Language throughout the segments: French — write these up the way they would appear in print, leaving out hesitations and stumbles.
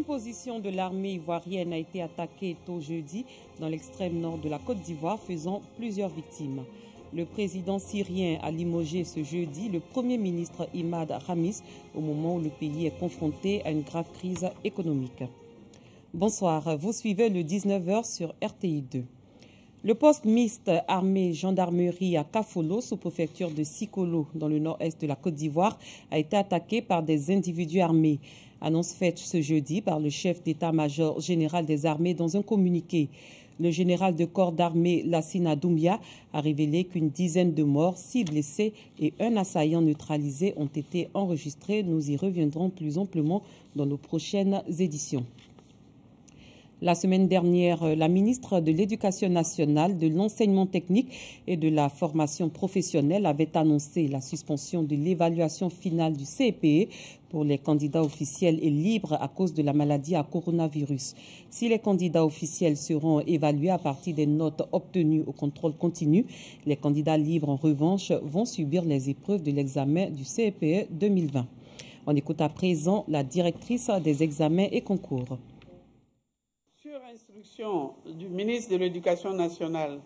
position de l'armée ivoirienne a été attaquée tôt jeudi dans l'extrême nord de la Côte d'Ivoire, faisant plusieurs victimes. Le président syrien a limogé ce jeudi le Premier ministre Imad Khamis au moment où le pays est confronté à une grave crise économique. Bonsoir, vous suivez le 19h sur RTI 2. Le poste mixte armée-gendarmerie à Kafolo, sous-préfecture de Sikolo, dans le nord-est de la Côte d'Ivoire, a été attaqué par des individus armés. Annonce faite ce jeudi par le chef d'état-major général des armées dans un communiqué. Le général de corps d'armée Lassina Doumbia a révélé qu'une dizaine de morts, 6 blessés et un assaillant neutralisé ont été enregistrés. Nous y reviendrons plus amplement dans nos prochaines éditions. La semaine dernière, la ministre de l'Éducation nationale, de l'enseignement technique et de la formation professionnelle avait annoncé la suspension de l'évaluation finale du CEPE pour les candidats officiels et libres à cause de la maladie à coronavirus. Si les candidats officiels seront évalués à partir des notes obtenues au contrôle continu, les candidats libres, en revanche, vont subir les épreuves de l'examen du CEPE 2020. On écoute à présent la directrice des examens et concours. Sur instruction du ministre de l'Éducation nationale,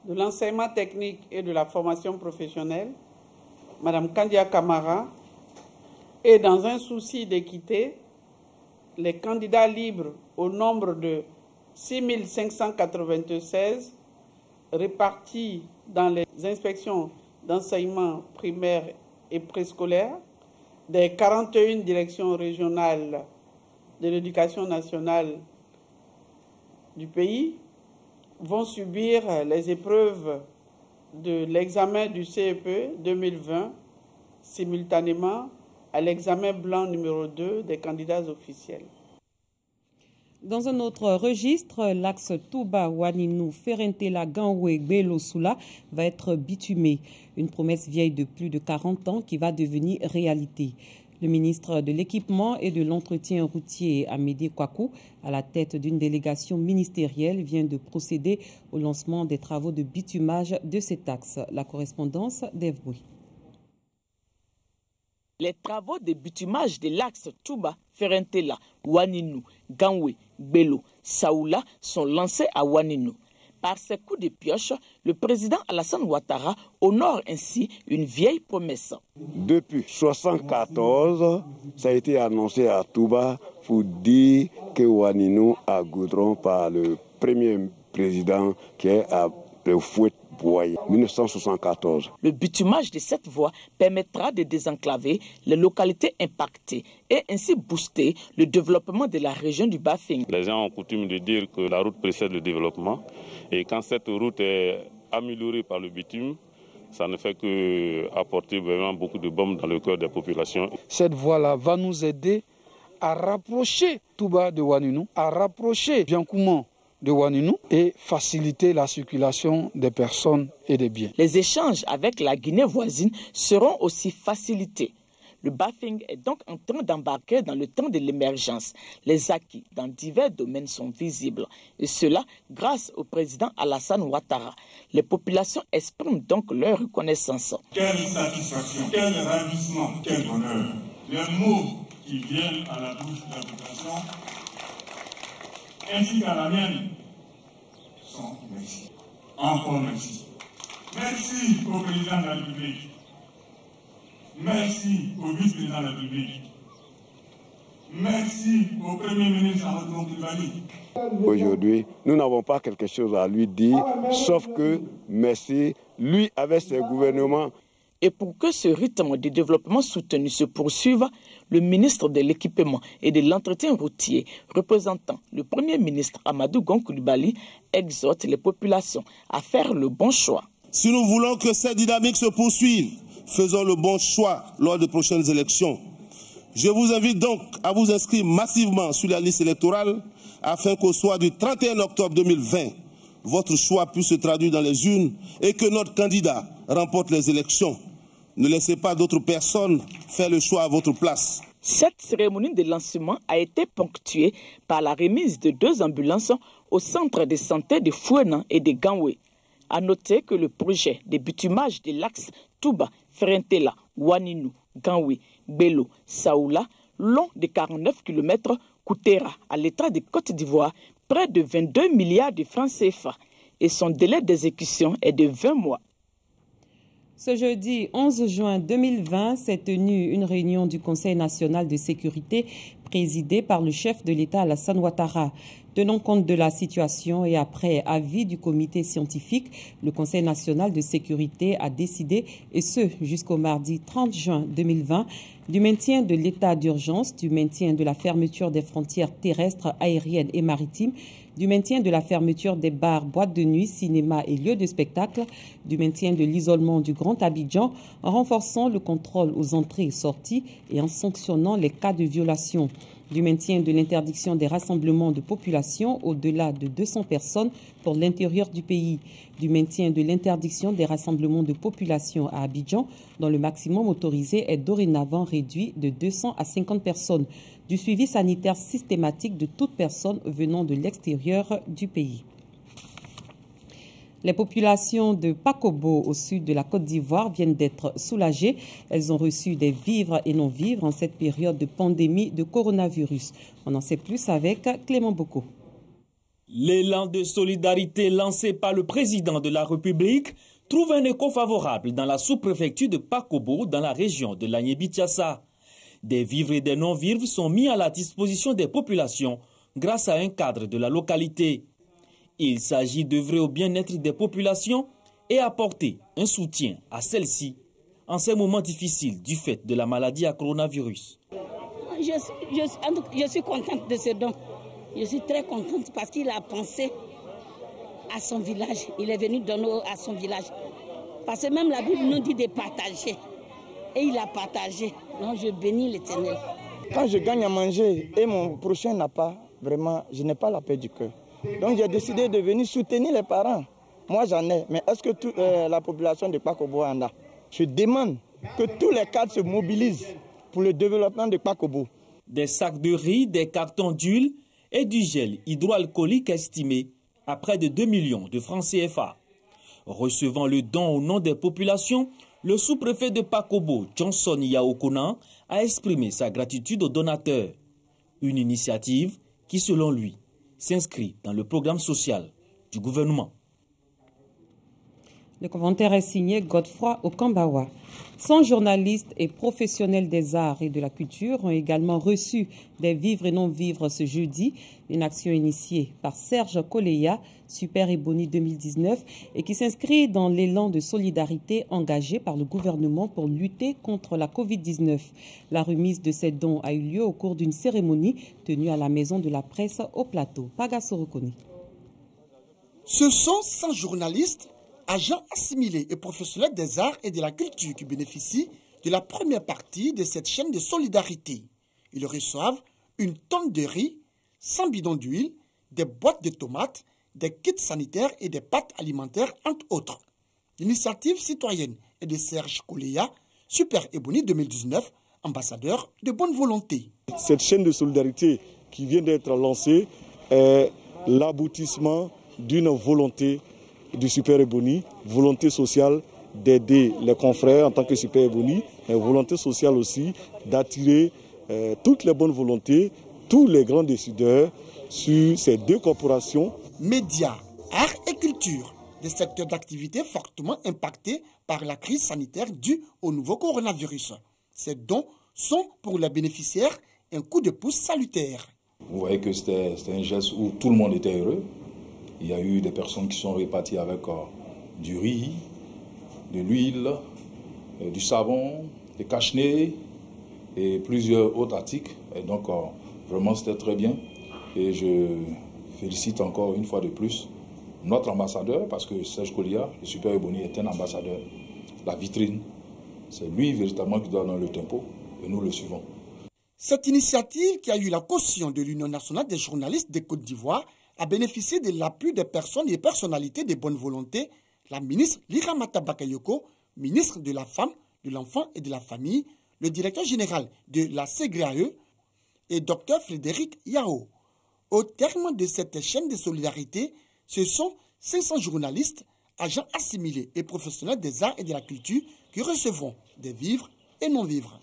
de l'enseignement technique et de la formation professionnelle, Mme Kandia Kamara, et dans un souci d'équité, les candidats libres au nombre de 6 596 répartis dans les inspections d'enseignement primaire et préscolaire des 41 directions régionales de l'éducation nationale du pays vont subir les épreuves de l'examen du CEPE 2020 simultanément à l'examen blanc numéro 2 des candidats officiels. Dans un autre registre, l'axe Touba-Ouaninou-Ferentela-Ganwe-Gbelo-Soula va être bitumé. Une promesse vieille de plus de 40 ans qui va devenir réalité. Le ministre de l'Équipement et de l'Entretien routier, Amédée Kouakou, à la tête d'une délégation ministérielle, vient de procéder au lancement des travaux de bitumage de cet axe. La correspondance d'Ève Bouy. Les travaux de bitumage de l'axe Touba-Ferentela, Ouaninou, Ganwe, Gbelo, Saoula sont lancés à Ouaninou. Par ses coups de pioche, le président Alassane Ouattara honore ainsi une vieille promesse. Depuis 1974, ça a été annoncé à Touba pour dire que Ouaninou a goudron par le premier président qui est à le Fouet Boye, 1974. Le bitumage de cette voie permettra de désenclaver les localités impactées et ainsi booster le développement de la région du Bafing. Les gens ont coutume de dire que la route précède le développement et quand cette route est améliorée par le bitume, ça ne fait qu'apporter vraiment beaucoup de bombes dans le cœur des populations. Cette voie-là va nous aider à rapprocher Touba de Ouaninou, à rapprocher Biankouman de Ouaninou et faciliter la circulation des personnes et des biens. Les échanges avec la Guinée voisine seront aussi facilités. Le Bafing est donc en train d'embarquer dans le temps de l'émergence. Les acquis dans divers domaines sont visibles. Et cela grâce au président Alassane Ouattara. Les populations expriment donc leur reconnaissance. Quelle satisfaction, quel ravissement, quel honneur. Les mots qui viennent à la bouche de la population ainsi qu'à la mienne sont merci. Encore merci. Merci au président de la République. Merci au vice-président de la République. Merci au Premier ministre Amadou Koulibaly. Aujourd'hui, nous n'avons pas quelque chose à lui dire, sauf que merci, lui avec ses gouvernements. Et pour que ce rythme de développement soutenu se poursuive, le ministre de l'Équipement et de l'Entretien routier, représentant le Premier ministre Amadou Koulibaly, exhorte les populations à faire le bon choix. Si nous voulons que cette dynamique se poursuive, faisons le bon choix lors des prochaines élections. Je vous invite donc à vous inscrire massivement sur la liste électorale afin qu'au soir du 31 octobre 2020, votre choix puisse se traduire dans les urnes et que notre candidat remporte les élections. Ne laissez pas d'autres personnes faire le choix à votre place. Cette cérémonie de lancement a été ponctuée par la remise de 2 ambulances au centre de santé de Fouena et de Ganwe. À noter que le projet de bitumage de l'axe Touba-Ferentela, Ouaninou, Ganwe, Gbelo, Saoula, long de 49 km, coûtera à l'État de Côte d'Ivoire près de 22 milliards de francs CFA et son délai d'exécution est de 20 mois. Ce jeudi 11 juin 2020 s'est tenue une réunion du Conseil national de sécurité présidée par le chef de l'État Alassane Ouattara. Tenant compte de la situation et après avis du comité scientifique, le Conseil national de sécurité a décidé, et ce jusqu'au mardi 30 juin 2020, du maintien de l'état d'urgence, du maintien de la fermeture des frontières terrestres, aériennes et maritimes, du maintien de la fermeture des bars, boîtes de nuit, cinémas et lieux de spectacle, du maintien de l'isolement du Grand Abidjan, en renforçant le contrôle aux entrées et sorties et en sanctionnant les cas de violation, du maintien de l'interdiction des rassemblements de population au-delà de 200 personnes pour l'intérieur du pays, du maintien de l'interdiction des rassemblements de population à Abidjan, dont le maximum autorisé est dorénavant réduit de 200 à 50 personnes, du suivi sanitaire systématique de toute personne venant de l'extérieur du pays. Les populations de Pakobo, au sud de la Côte d'Ivoire, viennent d'être soulagées. Elles ont reçu des vivres et non-vivres en cette période de pandémie de coronavirus. On en sait plus avec Clément Boko. L'élan de solidarité lancé par le président de la République trouve un écho favorable dans la sous-préfecture de Pakobo, dans la région de l'Agné-Bichiassa. Des vivres et des non-vivres sont mis à la disposition des populations grâce à un cadre de la localité. Il s'agit d'œuvrer au bien-être des populations et apporter un soutien à celles-ci en ces moments difficiles du fait de la maladie à coronavirus. Je suis contente de ce don. Je suis très contente parce qu'il a pensé à son village. Il est venu donner à son village. Parce que même la Bible nous dit de partager. Et il a partagé. Donc je bénis l'Éternel. Quand je gagne à manger et mon prochain n'a pas, vraiment, je n'ai pas la paix du cœur. Donc j'ai décidé de venir soutenir les parents. Moi j'en ai, mais est-ce que toute la population de Pakobo en a? Je demande que tous les cadres se mobilisent pour le développement de Pakobo. Des sacs de riz, des cartons d'huile et du gel hydroalcoolique estimé à près de 2 millions de francs CFA. Recevant le don au nom des populations, le sous-préfet de Pakobo, Johnson Yaokona, a exprimé sa gratitude aux donateurs. Une initiative qui, selon lui, s'inscrit dans le programme social du gouvernement. Le commentaire est signé Godefroy Okambawa. 100 journalistes et professionnels des arts et de la culture ont également reçu des vivres et non-vivres ce jeudi, une action initiée par Serge Koleya, Super Ebony 2019, et qui s'inscrit dans l'élan de solidarité engagé par le gouvernement pour lutter contre la Covid-19. La remise de ces dons a eu lieu au cours d'une cérémonie tenue à la Maison de la Presse au Plateau. Pagasorokoni. Ce sont 100 journalistes, agents assimilés et professionnels des arts et de la culture qui bénéficient de la première partie de cette chaîne de solidarité. Ils reçoivent une tonne de riz, 100 bidons d'huile, des boîtes de tomates, des kits sanitaires et des pâtes alimentaires, entre autres. L'initiative citoyenne est de Serge Koleya, Super Ebony 2019, ambassadeur de bonne volonté. Cette chaîne de solidarité qui vient d'être lancée est l'aboutissement d'une volonté du Super Ebony, volonté sociale d'aider les confrères en tant que Super Ebony, mais volonté sociale aussi d'attirer toutes les bonnes volontés, tous les grands décideurs sur ces deux corporations. Médias, arts et culture, des secteurs d'activité fortement impactés par la crise sanitaire due au nouveau coronavirus. Ces dons sont pour les bénéficiaires un coup de pouce salutaire. Vous voyez que c'était un geste où tout le monde était heureux. Il y a eu des personnes qui sont réparties avec du riz, de l'huile, du savon, des cache-nez et plusieurs autres articles. Et donc, vraiment, c'était très bien. Et je félicite encore une fois de plus notre ambassadeur, parce que Serge Koleya, le Super Ebony, est un ambassadeur. La vitrine, c'est lui véritablement qui doit donner le tempo et nous le suivons. Cette initiative, qui a eu la caution de l'Union nationale des journalistes de Côte d'Ivoire, a bénéficié de l'appui des personnes et personnalités de bonne volonté, la ministre Liramata Bakayoko, ministre de la Femme, de l'Enfant et de la Famille, le directeur général de la CGRAE et Dr Frédéric Yao. Au terme de cette chaîne de solidarité, ce sont 500 journalistes, agents assimilés et professionnels des arts et de la culture qui recevront des vivres et non-vivres.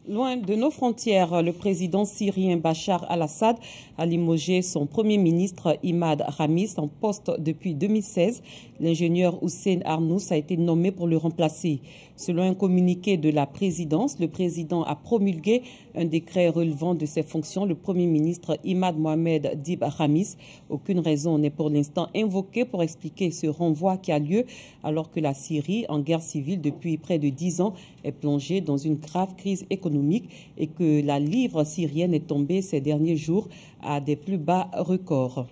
Loin de nos frontières, le président syrien Bachar al-Assad a limogé son premier ministre Imad Ramis en poste depuis 2016. L'ingénieur Hussein Arnous a été nommé pour le remplacer. Selon un communiqué de la présidence, le président a promulgué un décret relevant de ses fonctions le premier ministre Imad Mohamed Dib Ramis. Aucune raison n'est pour l'instant invoquée pour expliquer ce renvoi qui a lieu alors que la Syrie, en guerre civile depuis près de 10 ans, est plongée dans une grave crise économique et que la livre syrienne est tombée ces derniers jours à des plus bas records.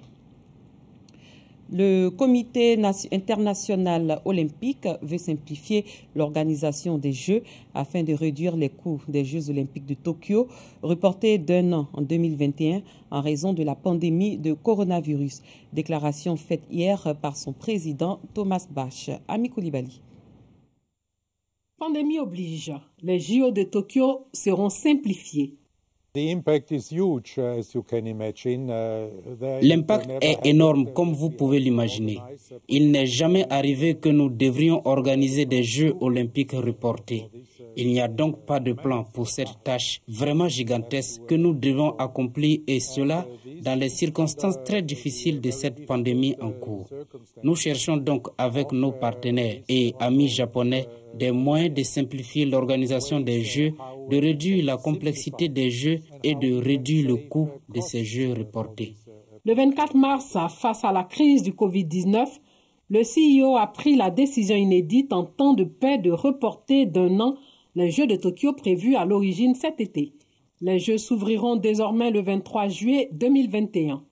Le Comité international olympique veut simplifier l'organisation des Jeux afin de réduire les coûts des Jeux olympiques de Tokyo, reportés d'un an en 2021 en raison de la pandémie de coronavirus. Déclaration faite hier par son président Thomas Bach. Ami Koulibaly. Pandémie oblige, les JO de Tokyo seront simplifiés. L'impact est énorme, comme vous pouvez l'imaginer. Il n'est jamais arrivé que nous devrions organiser des Jeux olympiques reportés. Il n'y a donc pas de plan pour cette tâche vraiment gigantesque que nous devons accomplir, et cela dans les circonstances très difficiles de cette pandémie en cours. Nous cherchons donc avec nos partenaires et amis japonais des moyens de simplifier l'organisation des Jeux, de réduire la complexité des Jeux et de réduire le coût de ces Jeux reportés. Le 24 mars, face à la crise du Covid-19, le CEO a pris la décision inédite en temps de paix de reporter d'un an les Jeux de Tokyo prévus à l'origine cet été. Les Jeux s'ouvriront désormais le 23 juillet 2021.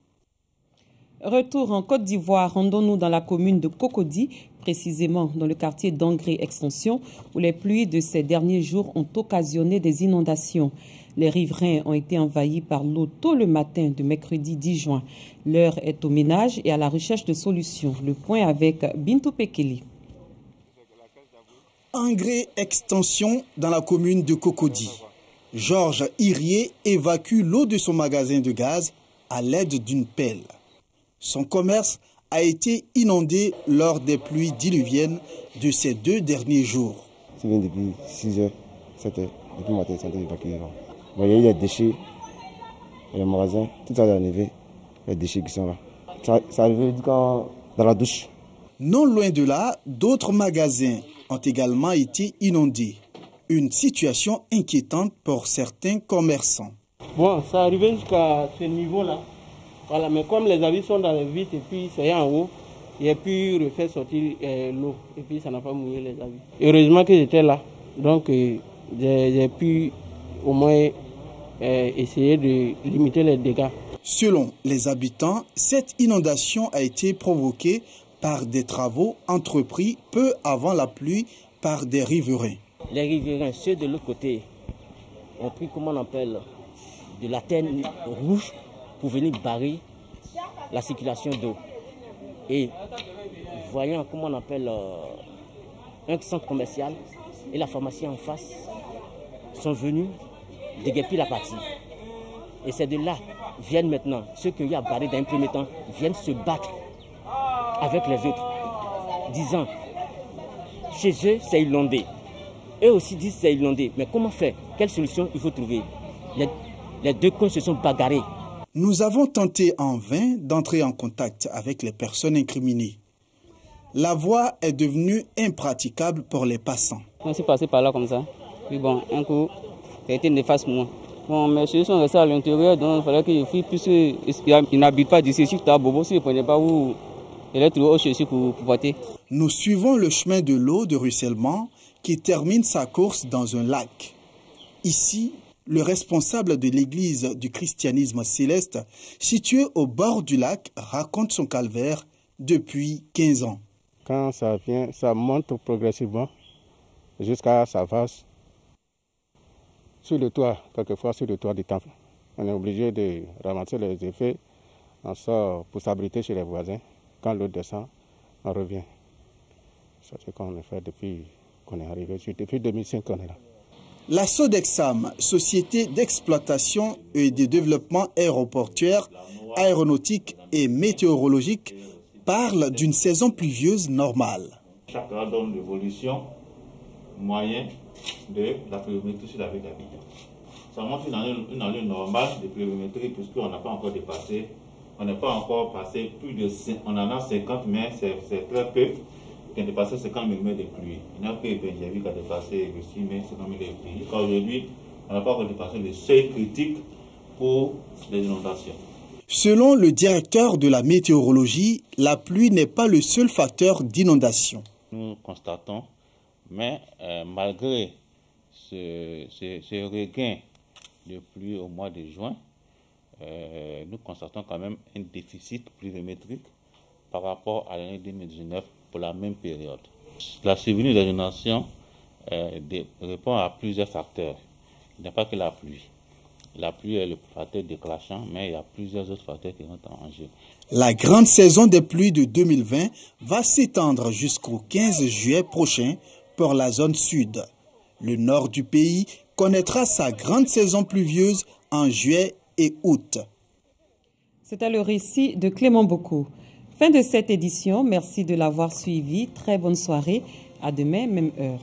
Retour en Côte d'Ivoire, rendons-nous dans la commune de Cocody, précisément dans le quartier d'Angré Extension, où les pluies de ces derniers jours ont occasionné des inondations. Les riverains ont été envahis par l'eau tôt le matin de mercredi 10 juin. L'heure est au ménage et à la recherche de solutions. Le point avec Bintou Pekeli. Angré Extension dans la commune de Cocody. Georges Irier évacue l'eau de son magasin de gaz à l'aide d'une pelle. Son commerce a été inondé lors des pluies diluviennes de ces 2 derniers jours. Ça vient depuis 6 heures, 7 heures, depuis le matin, ça a été évacué. Il y a eu des déchets, le magasin, tout ça est enlevé, les déchets qui sont là. Ça arrive dans la douche. Non loin de là, d'autres magasins ont également été inondés. Une situation inquiétante pour certains commerçants. Bon, ça arrivait jusqu'à ce niveau-là. Voilà, mais comme les habits sont dans les vitres et puis c'est en haut, il a pu refaire sortir l'eau et puis ça n'a pas mouillé les habits. Heureusement que j'étais là, donc j'ai pu au moins essayer de limiter les dégâts. Selon les habitants, cette inondation a été provoquée par des travaux entrepris peu avant la pluie par des riverains. Les riverains, ceux de l'autre côté, ont pris, comment on appelle, de la terre rouge pour venir barrer la circulation d'eau. Et voyant, comment on appelle, un centre commercial et la pharmacie en face sont venus déguerpir la partie. Et c'est de là viennent maintenant, ceux qui ont barré d'un premier temps, viennent se battre avec les autres, disant, chez eux c'est inondé. Eux aussi disent c'est inondé. Mais comment faire? Quelle solution il faut trouver? Les deux coins se sont bagarrés. Nous avons tenté en vain d'entrer en contact avec les personnes incriminées. La voie est devenue impraticable pour les passants. On s'est passé par là comme ça. Puis bon, un coup, ça a été néfaste pour moi. Bon, mes chéris sont restés à l'intérieur, donc il fallait que je fuis, puisqu'ils n'habitent pas d'ici. Si tu as Bobo, si je ne prenais pas où, il est trouvé au chez pour voter. Nous suivons le chemin de l'eau de ruissellement qui termine sa course dans un lac. Ici, le responsable de l'église du christianisme céleste, situé au bord du lac, raconte son calvaire depuis 15 ans. Quand ça vient, ça monte progressivement jusqu'à sa vase sur le toit, quelquefois sur le toit du temple. On est obligé de ramasser les effets, on sort pour s'abriter chez les voisins. Quand l'eau descend, on revient. C'est ce qu'on a fait depuis qu'on est arrivé, depuis 2005 qu'on est là. La Sodexam, société d'exploitation et de développement aéroportuaire, aéronautique et météorologique, parle d'une saison pluvieuse normale. Chaque radon d'évolution moyen de la pluviométrie sur la ville d'Abidjan. Ça montre une allure normale de pluviométrie puisqu'on n'a pas encore dépassé, on n'est pas encore passé plus de, on en a 50, mais c'est très peu qui a dépassé 50 mm de pluie. Il n'y a que Benjavi qui a dépassé le 6 mai 50 mm de pluie. Aujourd'hui, on n'a pas encore dépassé le seuil critique pour les inondations. Selon le directeur de la météorologie, la pluie n'est pas le seul facteur d'inondation. Nous constatons, mais malgré ce regain de pluie au mois de juin, nous constatons quand même un déficit pluviométrique par rapport à l'année 2019 pour la même période. La survenue des inondations répond à plusieurs facteurs. Il n'y a pas que la pluie. La pluie est le facteur déclenchant, mais il y a plusieurs autres facteurs qui rentrent en jeu. La grande saison des pluies de 2020 va s'étendre jusqu'au 15 juillet prochain pour la zone sud. Le nord du pays connaîtra sa grande saison pluvieuse en juillet et août. C'était le récit de Clément Bocco. Fin de cette édition. Merci de l'avoir suivi. Très bonne soirée. À demain, même heure.